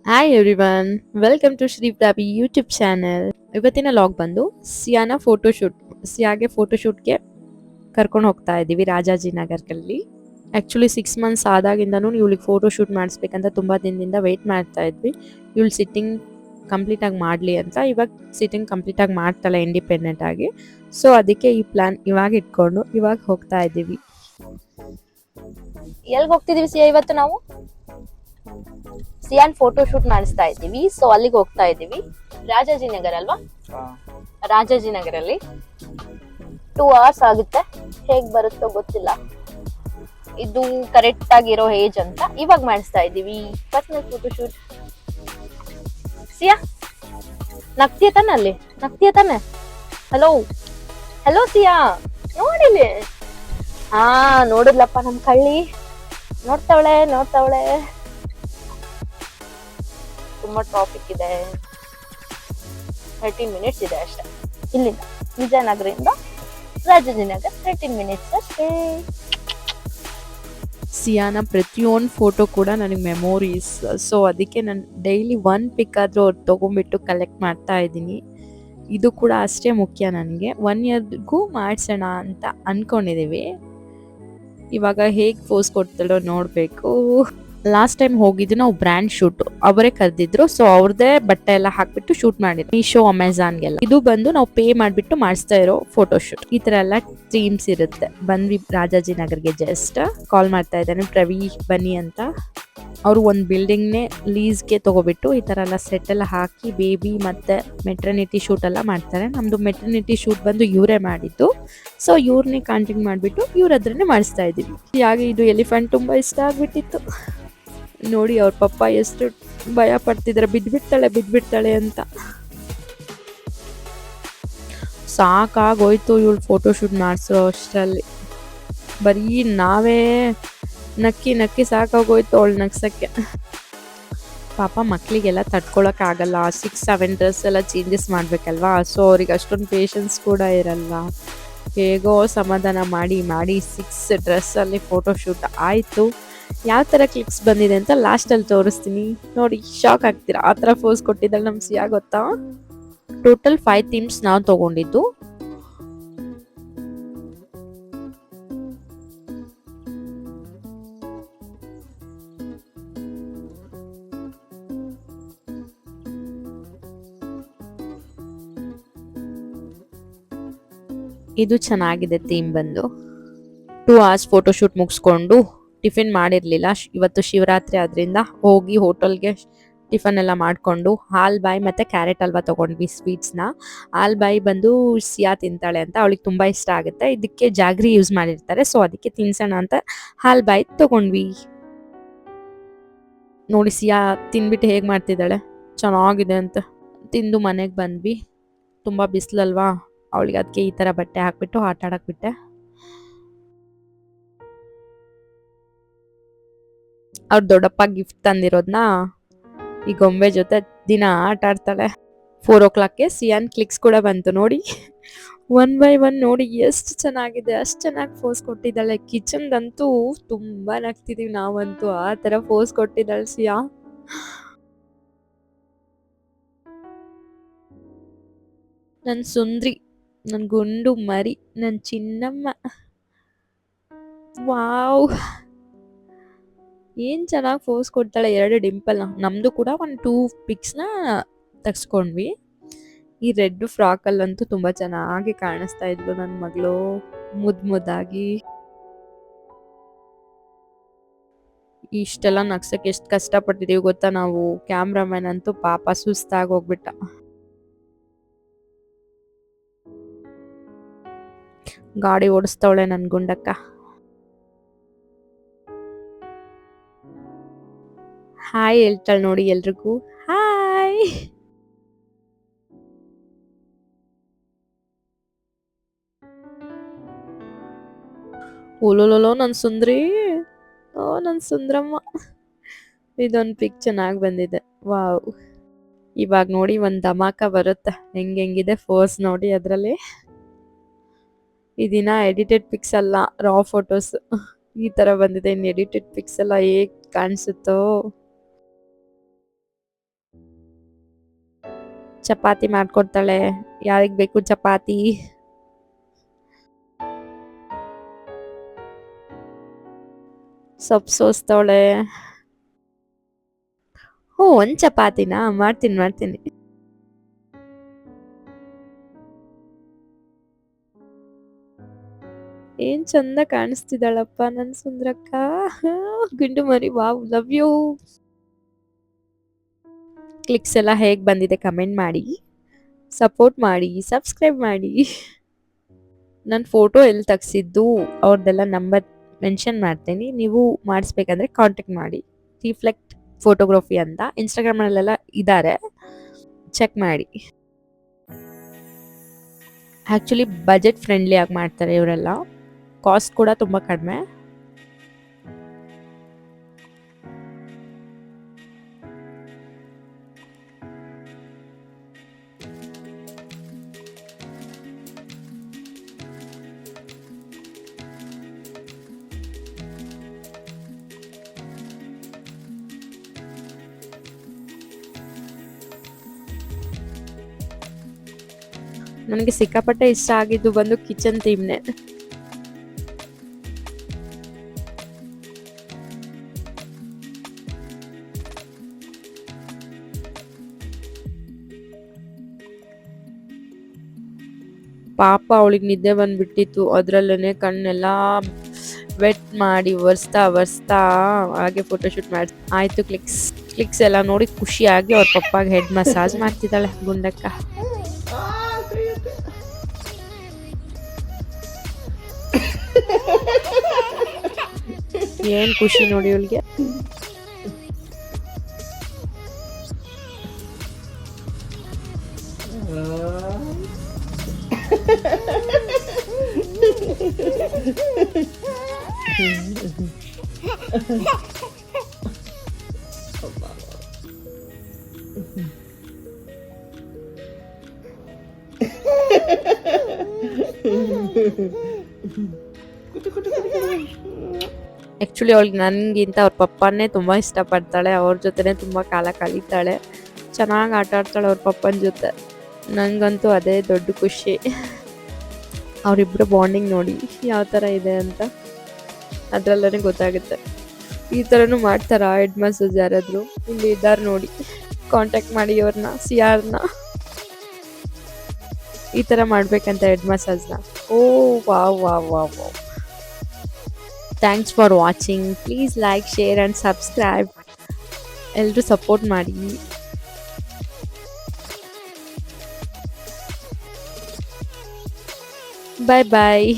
Hi everyone, welcome to Shri Prabi YouTube channel. ಇವತ್ತಿನ vlog ಬಂದು ಸಿಯಾನ ಫೋಟೋಶೂಟ್. ಸಿಯಾಗೆ ಫೋಟೋಶೂಟ್ಗೆ ಕರ್ಕೊಂಡು ಹೋಗ್ತಾ ಇದ್ದೀವಿ ರಾಜಾಜಿನಗರಲ್ಲಿ. ಆ್ಯಕ್ಚುಲಿ 6 ಮಂತ್ಸ್ ಆದಾಗಿಂದನೂ ಇವಳಿಗೆ ಫೋಟೋಶೂಟ್ ಮಾಡಿಸ್ಬೇಕಂತ ತುಂಬ ದಿನದಿಂದ ವೆಯ್ಟ್ ಮಾಡ್ತಾ ಇದ್ವಿ. ಇವಳು ಸಿಟ್ಟಿಂಗ್ ಕಂಪ್ಲೀಟಾಗಿ ಮಾಡಲಿ ಅಂತ. ಇವಾಗ ಸಿಟ್ಟಿಂಗ್ ಕಂಪ್ಲೀಟಾಗಿ ಮಾಡ್ತಾಳೆ ಇಂಡಿಪೆಂಡೆಂಟ್ ಆಗಿ. ಸೊ ಅದಕ್ಕೆ ಈ ಪ್ಲ್ಯಾನ್ ಇವಾಗ ಇಟ್ಕೊಂಡು ಇವಾಗ ಹೋಗ್ತಾ ಇದ್ದೀವಿ. ಎಲ್ಲಿಗೆ ಹೋಗ್ತಿದೀವಿ ಸಿಯಾ? ಇವತ್ತು ನಾವು ಸಿಯಾನ್ ಫೋಟೋ ಶೂಟ್ ಮಾಡಿಸ್ತಾ ಇದ್ದೀವಿ. ಸೊ ಅಲ್ಲಿಗೆ ಹೋಗ್ತಾ ಇದ್ದೀವಿ. ರಾಜಾಜಿನಗರ್ ಅಲ್ವಾ? ರಾಜಾಜಿನಗರಲ್ಲಿ 2 hours ಆಗುತ್ತೆ. ಹೇಗ್ ಬರುತ್ತೋ ಗೊತ್ತಿಲ್ಲ. ಇದು ಕರೆಕ್ಟ್ ಆಗಿರೋ ಏಜ್ ಅಂತ ಇವಾಗ ಮಾಡಿಸ್ತಾ ಇದ್ದೀವಿ ಪರ್ಸನಲ್ ಫೋಟೋ ಶೂಟ್. ಸಿಯಾ ನಗ್ತಿಯ ತಾನೆ? ಅಲ್ಲಿ ನಗ್ತಿಯ ತಾನೆ? ಹಲೋ ಹಲೋ ಸಿಯಾ, ನೋಡಿಲಿ. ಹಾ, ನೋಡಿದ್ಲಪ್ಪ ನಮ್ ಕಳ್ಳಿ. ನೋಡ್ತಾವಳೆ. ತುಂಬಾ ಟ್ರಾಫಿಕ್ ಇದೆ. 13 ಮಿನಿಟ್ಸ್ ಇದೆ ಅಷ್ಟೇ ಇಲ್ಲಿಂದ. ವಿಜಯನಗರದಿಂದ ರಾಜಾಜಿನಗರ್ 13 ಮಿನಿಟ್ಸ್ ಅಷ್ಟೇ. ಸಿಯಾನ ಪ್ರತಿಯೊಂದು ಫೋಟೋ ಕೂಡ ನನಗೆ ಮೆಮೊರೀಸ್. ಸೊ ಅದಕ್ಕೆ ನಾನು ಡೈಲಿ 1 ಪಿಕ್ ಆದರೂ ಅವ್ರು ತೊಗೊಂಡ್ಬಿಟ್ಟು ಕಲೆಕ್ಟ್ ಮಾಡ್ತಾ ಇದ್ದೀನಿ. ಇದು ಕೂಡ ಅಷ್ಟೇ ಮುಖ್ಯ ನನಗೆ. 1 ಇಯರ್ಗೂ ಮಾಡಿಸೋಣ ಅಂತ ಅಂದ್ಕೊಂಡಿದ್ದೀವಿ. ಇವಾಗ ಹೇಗೆ ಪೋಸ್ ಕೊಡ್ತಾಳೋ ನೋಡಬೇಕು. ಲಾಸ್ಟ್ ಟೈಮ್ ಹೋಗಿದ್ದು ನಾವು ಬ್ರ್ಯಾಂಡ್ ಶೂಟ್, ಅವರೇ ಕರೆದಿದ್ರು. ಸೊ ಅವ್ರದ್ದೇ ಬಟ್ಟೆ ಎಲ್ಲ ಹಾಕ್ಬಿಟ್ಟು ಶೂಟ್ ಮಾಡಿದ್ರು ಮೀಶೋ, ಅಮೆಝಾನ್ಗೆಲ್ಲ. ಇದು ಬಂದು ನಾವು ಪೇ ಮಾಡಿಬಿಟ್ಟು ಮಾಡಿಸ್ತಾ ಇರೋ ಫೋಟೋ ಶೂಟ್. ಈ ಥರ ಎಲ್ಲ ಥೀಮ್ಸ್ ಇರುತ್ತೆ. ಬಂದ್ವಿ ರಾಜಾಜಿನಗರ್ಗೆ. ಜಸ್ಟ್ ಕಾಲ್ ಮಾಡ್ತಾ ಇದ್ದಾನೆ ಪ್ರವಿ ಬನ್ನಿ ಅಂತ. ಅವರು ಒಂದು ಬಿಲ್ಡಿಂಗ್ನೇ ಲೀಸ್ಗೆ ತೊಗೊಬಿಟ್ಟು ಈ ಥರ ಎಲ್ಲ ಸೆಟ್ ಎಲ್ಲ ಹಾಕಿ ಬೇಬಿ ಮತ್ತು ಮೆಟ್ರನಿಟಿ ಶೂಟ್ ಎಲ್ಲ ಮಾಡ್ತಾರೆ. ನಮ್ಮದು ಮೆಟ್ರನಿಟಿ ಶೂಟ್ ಬಂದು ಇವರೇ ಮಾಡಿದ್ದು. ಸೊ ಇವ್ರನ್ನೇ ಕಾಂಟ್ಯಾಕ್ಟ್ ಮಾಡಿಬಿಟ್ಟು ಇವ್ರ ಹತ್ರನೇ ಮಾಡಿಸ್ತಾ ಇದ್ದೀವಿ. ಹಾಗೆ ಇದು ಎಲಿಫೆಂಟ್ ತುಂಬ ಇಷ್ಟ ಆಗಿಬಿಟ್ಟಿತ್ತು. ನೋಡಿ ಅವ್ರ ಪಪ್ಪ ಎಷ್ಟು ಭಯ ಪಡ್ತಿದ್ದಾರೆ, ಬಿದ್ಬಿಡ್ತಾಳೆ ಅಂತ. ಸಾಕಾಗೋಯ್ತು ಇವಳು ಫೋಟೋಶೂಟ್ ಮಾಡಿಸೋ ಅಷ್ಟರಲ್ಲಿ. ಬರೀ ನಾವೇ ನಕ್ಕಿ ಸಾಕಾಗೋಯ್ತು ಅವಳು ನಗ್ಸಕ್ಕೆ. ಪಾಪ ಮಕ್ಕಳಿಗೆಲ್ಲ ತಡ್ಕೊಳಕ್ಕಾಗಲ್ಲ. 6-7 ಡ್ರೆಸ್ ಎಲ್ಲ ಚೇಂಜಸ್ ಮಾಡಬೇಕಲ್ವಾ. ಸೊ ಅವ್ರಿಗೆ ಅಷ್ಟೊಂದು ಪೇಷನ್ಸ್ ಕೂಡ ಇರಲ್ಲ. ಹೇಗೋ ಸಮಾಧಾನ ಮಾಡಿ 6 ಡ್ರೆಸ್ಸಲ್ಲಿ ಫೋಟೋಶೂಟ್ ಆಯಿತು. ಯಾವ ಥರ ಕ್ಲಿಕ್ಸ್ ಬಂದಿದೆ ಅಂತ ಲಾಸ್ಟಲ್ಲಿ ತೋರಿಸ್ತೀನಿ ನೋಡಿ. ಶಾಕ್ ಆಗ್ತೀರಾ, ಆ ಥರ ಫೋಸ್ ಕೊಟ್ಟಿದ್ದಾಳೆ ನಮ್ಮ ಸಿಯಾ, ಗೊತ್ತಾ? ಟೋಟಲ್ 5 ಥೀಮ್ಸ್ ನಾವು ತೊಗೊಂಡಿದ್ದು. ಇದು ಚೆನ್ನಾಗಿದೆ ಥೀಮ್ ಬಂದು. 2 hours ಫೋಟೋಶೂಟ್ ಮುಗಿಸ್ಕೊಂಡು ಟಿಫಿನ್ ಮಾಡಿರಲಿಲ್ಲ. ಇವತ್ತು ಶಿವರಾತ್ರಿ ಆದ್ರಿಂದ ಹೋಗಿ ಹೋಟೆಲ್ಗೆ ಟಿಫನ್ ಎಲ್ಲ ಮಾಡಿಕೊಂಡು ಹಾಲ್ ಬಾಯಿ ಮತ್ತು ಕ್ಯಾರೆಟ್ ಹಲ್ವಾ ತೊಗೊಂಡ್ವಿ ಸ್ವೀಟ್ಸ್ನ. ಹಾಲ್ ಬಾಯಿ ಬಂದು ಸಿಯಾ ತಿಂತಾಳೆ ಅಂತ, ಅವಳಿಗೆ ತುಂಬ ಇಷ್ಟ ಆಗುತ್ತೆ. ಇದಕ್ಕೆ ಜಾಗ್ರಿ ಯೂಸ್ ಮಾಡಿರ್ತಾರೆ. ಸೊ ಅದಕ್ಕೆ ತಿನ್ಸೋಣ ಅಂತ ಹಾಲ್ ಬಾಯಿ ತೊಗೊಂಡ್ವಿ. ನೋಡಿ ಸಿಯಾ ತಿಂದ್ಬಿಟ್ಟು ಹೇಗೆ ಮಾಡ್ತಿದ್ದಾಳೆ, ಚೆನ್ನಾಗಿದೆ ಅಂತ. ತಿಂದು ಮನೆಗೆ ಬಂದ್ವಿ. ತುಂಬ ಬಿಸಿಲಲ್ವಾ, ಅವಳಿಗೆ ಅದಕ್ಕೆ ಈ ಥರ ಬಟ್ಟೆ ಹಾಕ್ಬಿಟ್ಟು ಆಟ ಆಡಕ್ಕೆ ಬಿಟ್ಟೆ. ಅವ್ರ ದೊಡ್ಡಪ್ಪ ಗಿಫ್ಟ್ ತಂದಿರೋದನ್ನ ಈ ಗೊಂಬೆ ಜೊತೆ ದಿನ ಆಟ ಆಡ್ತಾಳೆ. 4 o'clockಗೆ ಸಿಯಾನ್ ಕ್ಲಿಕ್ಸ್ ಕೂಡ ಬಂತು ನೋಡಿ. 1 by 1 ನೋಡಿ ಎಷ್ಟು ಚೆನ್ನಾಗಿದೆ, ಅಷ್ಟು ಚೆನ್ನಾಗಿ ಫೋಸ್ ಕೊಟ್ಟಿದ್ದಾಳೆ. ಕಿಚನ್ದಂತೂ ತುಂಬ ನಗ್ತಿದೀವಿ ನಾವಂತೂ, ಆ ಥರ ಫೋಸ್ ಕೊಟ್ಟಿದ್ದಾಳೆ ಸಿಯಾ. ನನ್ನ ಸುಂದ್ರಿ, ನನ್ನ ಗುಂಡು ಮರಿ, ನನ್ನ ಚಿನ್ನಮ್ಮ. ವಾವ್, ಏನು ಚೆನ್ನಾಗಿ ಫೋಸ್ ಕೊಡ್ತಾಳೆ. 2 ಡಿಂಪಲ್. ನಮ್ಮದು ಕೂಡ ಒಂದು 2 ಪಿಕ್ಸ್ನ ತೆಗೆಸ್ಕೊಂಡ್ವಿ. ಈ ರೆಡ್ ಫ್ರಾಕಲ್ಲಂತೂ ತುಂಬ ಚೆನ್ನಾಗಿ ಕಾಣಿಸ್ತಾ ಇದ್ಲು ನನ್ನ ಮಗಳು, ಮುದ್ದಾಗಿ. ಇಷ್ಟೆಲ್ಲ ನಗ್ಸಕ್ಕೆ ಎಷ್ಟು ಕಷ್ಟಪಟ್ಟಿದ್ದೀವಿ ಗೊತ್ತಾ ನಾವು. ಕ್ಯಾಮ್ರಾಮನ್ ಅಂತೂ ಪಾಪ ಸುಸ್ತಾಗಿ ಹೋಗ್ಬಿಟ್ಟ. ಗಾಡಿ ಓಡಿಸ್ತಾವಳೆ ನನ್ನ ಗುಂಡಕ್ಕ. ಹಾಯ್ ಹೇಳ್ತಾಳೆ ನೋಡಿ ಎಲ್ರಿಗೂ, ಹಾಯ್. ಓಲೋಲೋಲೋ ನನ್ನ ಸುಂದ್ರಿ, ಓ ನನ್ನ ಸುಂದ್ರಮ್ಮ. ಇದೊಂದು ಪಿಕ್ ಚೆನ್ನಾಗಿ ಬಂದಿದೆ. ವಾವ್. ಇವಾಗ ನೋಡಿ ಒಂದು ಧಮಾಕ ಬರುತ್ತೆ. ಹೆಂಗಿದೆ ಫೋಸ್ ನೋಡಿ ಅದರಲ್ಲಿ. ಈ ದಿನ ಎಡಿಟೆಡ್ ಪಿಕ್ಸ್ ಅಲ್ಲ, ರಾ ಫೋಟೋಸ್ ಈ ಥರ ಬಂದಿದೆ. ಇನ್ನು ಎಡಿಟೆಡ್ ಪಿಕ್ಸ್ ಎಲ್ಲ ಹೇಗೆ ಕಾಣಿಸುತ್ತೋ. ಚಪಾತಿ ಮಾಡ್ಕೊಡ್ತಾಳೆ, ಯಾರಿಗೆ ಬೇಕು ಚಪಾತಿ. ಸೊಪ್ಪು ಸೋಸ್ತವಳೆ. ಓ, ಒಂದ್ ಚಪಾತಿನಾ? ಮಾಡ್ತೀನಿ. ಏನ್ ಚಂದ ಕಾಣಿಸ್ತಿದ್ದಾಳಪ್ಪ ನನ್ ಸುಂದ್ರಕ್ಕ. ಗುಂಡು ಮರಿ, ವಾವ್, ಲವ್ ಯು. ಕ್ಲಿಕ್ಸ್ ಎಲ್ಲ ಹೇಗ್ ಬಂದಿದೆ ಕಮೆಂಟ್ ಮಾಡಿ, ಸಪೋರ್ಟ್ ಮಾಡಿ, ಸಬ್ಸ್ಕ್ರೈಬ್ ಮಾಡಿ. ನನ್ನ ಫೋಟೋ ಎಲ್ಲಿ ತೆಗ್ಸಿದ್ದು ಅವ್ರದ್ದೆಲ್ಲ ನಂಬರ್ ಮೆನ್ಷನ್ ಮಾಡ್ತೀನಿ, ನೀವು ಮಾಡಿಸ್ಬೇಕಂದ್ರೆ ಕಾಂಟ್ಯಾಕ್ಟ್ ಮಾಡಿ. ರಿಫ್ಲೆಕ್ಟ್ ಫೋಟೋಗ್ರಫಿ ಅಂತ ಇನ್ಸ್ಟಾಗ್ರಾಮ್ನಲ್ಲೆಲ್ಲ ಇದ್ದಾರೆ, ಚೆಕ್ ಮಾಡಿ. ಆ್ಯಕ್ಚುಲಿ ಬಜೆಟ್ ಫ್ರೆಂಡ್ಲಿ ಆಗಿ ಮಾಡ್ತಾರೆ ಇವರೆಲ್ಲ, ಕಾಸ್ಟ್ ಕೂಡ ತುಂಬ ಕಡಿಮೆ. ನನಗೆ ಸಿಕ್ಕಾಪಟ್ಟೆ ಇಷ್ಟ ಆಗಿದ್ದು ಬಂದು ಕಿಚನ್ ಥೀಮ್ನೆ. ಪಾಪ ಅವಳಿಗೆ ನಿದ್ದೆ ಬಂದ್ಬಿಟ್ಟಿತ್ತು, ಅದ್ರಲ್ಲೇ ಕಣ್ಣೆಲ್ಲ ವೆಟ್ ಮಾಡಿ ಒರೆಸ್ತಾ ಹಾಗೆ ಫೋಟೋಶೂಟ್ ಮಾಡಿ ಆಯ್ತು. ಕ್ಲಿಕ್ಸ್ ಎಲ್ಲ ನೋಡಿ ಖುಷಿಯಾಗಿ ಅವ್ರ ಪಪ್ಪಾಗ ಹೆಡ್ ಮಸಾಜ್ ಮಾಡ್ತಿದ್ದಾಳೆ ಗುಂಡಕ್ಕ. ಏನ್ ಖುಷಿ ನೋಡಿ ಇವಳಿಗೆ. ಆ್ಯಕ್ಚುಲಿ ಅವಳಿಗೆ ನನಗಿಂತ ಅವ್ರ ಪಪ್ಪನೇ ತುಂಬ ಇಷ್ಟಪಡ್ತಾಳೆ, ಅವ್ರ ಜೊತೆನೇ ತುಂಬ ಕಾಲ ಕಳೀತಾಳೆ, ಚೆನ್ನಾಗಿ ಆಟ ಆಡ್ತಾಳೆ ಅವ್ರ ಪಪ್ಪನ ಜೊತೆ. ನನಗಂತೂ ಅದೇ ದೊಡ್ಡ ಖುಷಿ. ಅವರಿಬ್ಬರು ಬಾಂಡಿಂಗ್ ನೋಡಿ ಯಾವ ಥರ ಇದೆ ಅಂತ ಅದರಲ್ಲೇ ಗೊತ್ತಾಗುತ್ತೆ. ಈ ಥರನೂ ಮಾಡ್ತಾರಾ ಹೆಡ್ ಮಸಾಜ್? ಯಾರಾದರೂ ಇಲ್ಲಿ ಇದ್ದಾರೆ ನೋಡಿ, ಕಾಂಟ್ಯಾಕ್ಟ್ ಮಾಡಿ ಅವ್ರನ್ನ, ಸಿಯಾರ್ನ. ಈ ಥರ ಮಾಡಬೇಕಂತ ಹೆಡ್ ಮಸಾಜ್ನ. Oh wow wow wow wow. Thanks for watching. Please like, share and subscribe. ಎಲ್ಲರೂ ಸಪೋರ್ಟ್ ಮಾಡಿ. ಬಾಯ್ ಬಾಯ್.